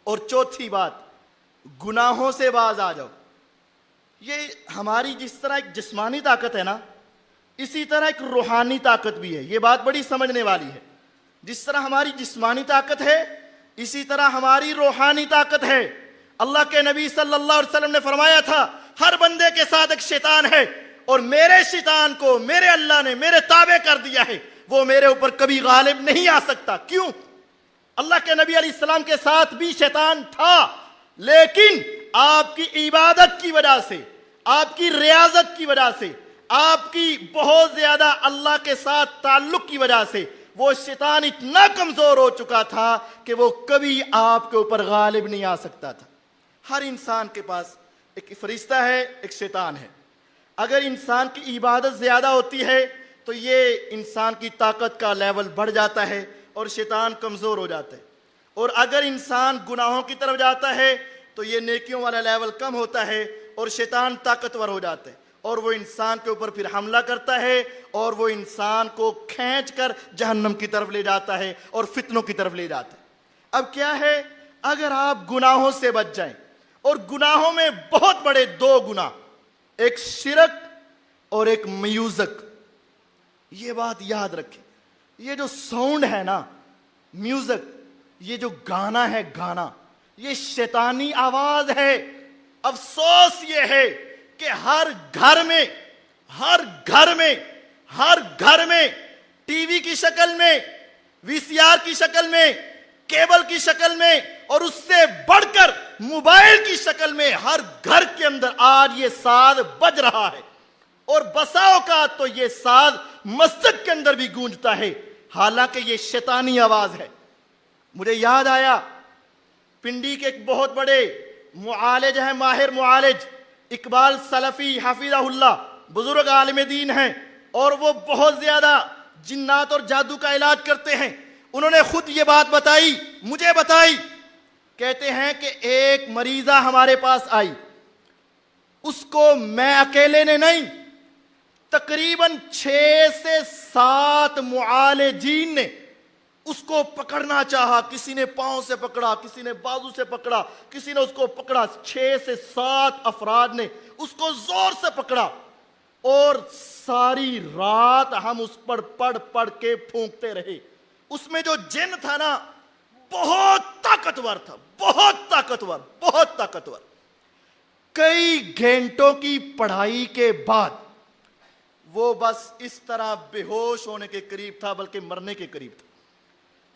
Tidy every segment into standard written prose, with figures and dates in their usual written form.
اور چوتھی بات، گناہوں سے باز آ جاؤ۔ یہ ہماری جس طرح ایک جسمانی طاقت ہے نا، اسی طرح ایک روحانی طاقت بھی ہے۔ یہ بات بڑی سمجھنے والی ہے۔ جس طرح ہماری جسمانی طاقت ہے، اسی طرح ہماری روحانی طاقت ہے۔ اللہ کے نبی صلی اللہ علیہ وسلم نے فرمایا تھا، ہر بندے کے ساتھ ایک شیطان ہے، اور میرے شیطان کو میرے اللہ نے میرے تابع کر دیا ہے، وہ میرے اوپر کبھی غالب نہیں آ سکتا۔ کیوں؟ اللہ کے نبی علیہ السلام کے ساتھ بھی شیطان تھا، لیکن آپ کی عبادت کی وجہ سے، آپ کی ریاضت کی وجہ سے، آپ کی بہت زیادہ اللہ کے ساتھ تعلق کی وجہ سے وہ شیطان اتنا کمزور ہو چکا تھا کہ وہ کبھی آپ کے اوپر غالب نہیں آ سکتا تھا۔ ہر انسان کے پاس ایک فرشتہ ہے، ایک شیطان ہے۔ اگر انسان کی عبادت زیادہ ہوتی ہے تو یہ انسان کی طاقت کا لیول بڑھ جاتا ہے اور شیطان کمزور ہو جاتا ہے، اور اگر انسان گناہوں کی طرف جاتا ہے تو یہ نیکیوں والا لیول کم ہوتا ہے اور شیطان طاقتور ہو جاتا ہے، اور وہ انسان کے اوپر پھر حملہ کرتا ہے اور وہ انسان کو کھینچ کر جہنم کی طرف لے جاتا ہے اور فتنوں کی طرف لے جاتا ہے۔ اب کیا ہے، اگر آپ گناہوں سے بچ جائیں، اور گناہوں میں بہت بڑے دو گناہ، ایک شرک اور ایک میوزک، یہ بات یاد رکھیں۔ یہ جو ساؤنڈ ہے نا، میوزک، یہ جو گانا ہے، گانا، یہ شیطانی آواز ہے۔ افسوس یہ ہے کہ ہر گھر میں ٹی وی کی شکل میں، وی سی آر کی شکل میں، کیبل کی شکل میں، اور اس سے بڑھ کر موبائل کی شکل میں ہر گھر کے اندر آج یہ ساز بج رہا ہے، اور بسا اوقات تو یہ ساز مسجد کے اندر بھی گونجتا ہے، حالانکہ یہ شیطانی آواز ہے۔ مجھے یاد آیا، پنڈی کے ایک بہت بڑے معالج ہیں، ماہر معالج، اقبال سلفی حفظہ اللہ، بزرگ عالم دین ہیں، اور وہ بہت زیادہ جنات اور جادو کا علاج کرتے ہیں۔ انہوں نے خود یہ بات بتائی، مجھے بتائی، کہتے ہیں کہ ایک مریضہ ہمارے پاس آئی، اس کو میں اکیلے نے نہیں، تقریباً 6 سے 7 معالجین نے اس کو پکڑنا چاہا۔ کسی نے پاؤں سے پکڑا، کسی نے بازو سے پکڑا، کسی نے اس کو پکڑا، 6 سے 7 افراد نے اس کو زور سے پکڑا، اور ساری رات ہم اس پر پڑھ کے پھونکتے رہے۔ اس میں جو جن تھا نا، بہت طاقتور تھا، بہت طاقتور۔ کئی گھنٹوں کی پڑھائی کے بعد وہ بس اس طرح بے ہوش ہونے کے قریب تھا، بلکہ مرنے کے قریب تھا۔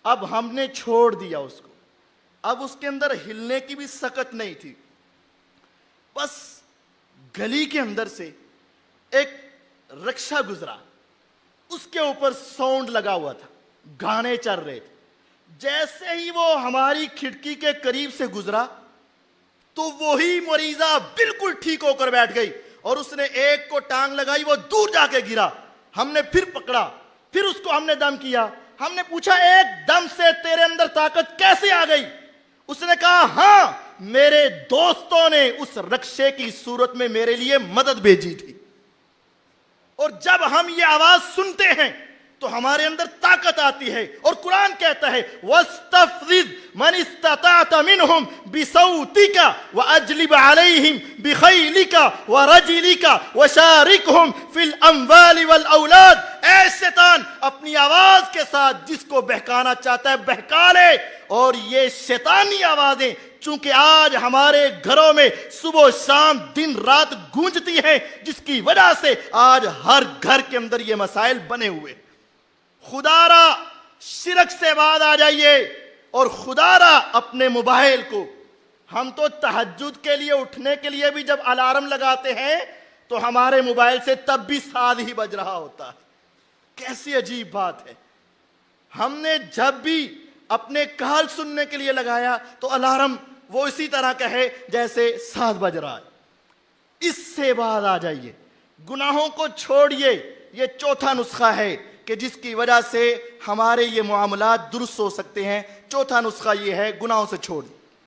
اب ہم نے چھوڑ دیا اس کو، اب اس کے اندر ہلنے کی بھی سکت نہیں تھی۔ بس گلی کے اندر سے ایک رکشہ گزرا، اس کے اوپر ساؤنڈ لگا ہوا تھا، گانے چل رہے تھے۔ جیسے ہی وہ ہماری کھڑکی کے قریب سے گزرا تو وہی مریضہ بالکل ٹھیک ہو کر بیٹھ گئی، اور اس نے ایک کو ٹانگ لگائی، وہ دور جا کے گرا۔ ہم نے پھر پکڑا، پھر اس کو ہم نے دم کیا۔ ہم نے پوچھا، ایک دم سے تیرے اندر طاقت کیسے آ گئی؟ اس نے کہا، ہاں، میرے دوستوں نے اس رکشے کی صورت میں میرے لیے مدد بھیجی تھی۔ اور جب ہم یہ آواز سنتے ہیں تو ہمارے اندر طاقت آتی ہے، اور قرآن کہتا ہے، وَاسْتَفْزِزْ مَنِ اسْتَطَعْتَ مِنْهُمْ بِصَوْتِكَ وَأَجْلِبْ عَلَيْهِمْ بِخَيْلِكَ وَرَجِلِكَ وَشَارِكْهُمْ فِي الْأَمْوَالِ وَالْأَوْلَادِ۔ اے شیطان، اپنی آواز کے ساتھ جس کو بہکانا چاہتا ہے بہکا لے۔ اور یہ شیطانی آوازیں چونکہ آج ہمارے گھروں میں صبح و شام دن رات گونجتی ہیں، جس کی وجہ سے آج ہر گھر کے اندر یہ مسائل بنے ہوئے۔ خدا را شرک سے بعد آ جائیے، اور خدا را اپنے موبائل کو، ہم تو تہجد کے لیے اٹھنے کے لیے بھی جب الارم لگاتے ہیں تو ہمارے موبائل سے تب بھی ساز ہی بج رہا ہوتا ہے۔ کیسی عجیب بات ہے۔ ہم نے جب بھی اپنے کال سننے کے لیے لگایا تو الارم وہ اسی طرح کا ہے جیسے ساز بج رہا ہے۔ اس سے بعد آ جائیے، گناہوں کو چھوڑیے۔ یہ چوتھا نسخہ ہے کہ جس کی وجہ سے ہمارے یہ معاملات درست ہو سکتے ہیں۔ چوتھا نسخہ یہ ہے، گناہوں سے چھوڑ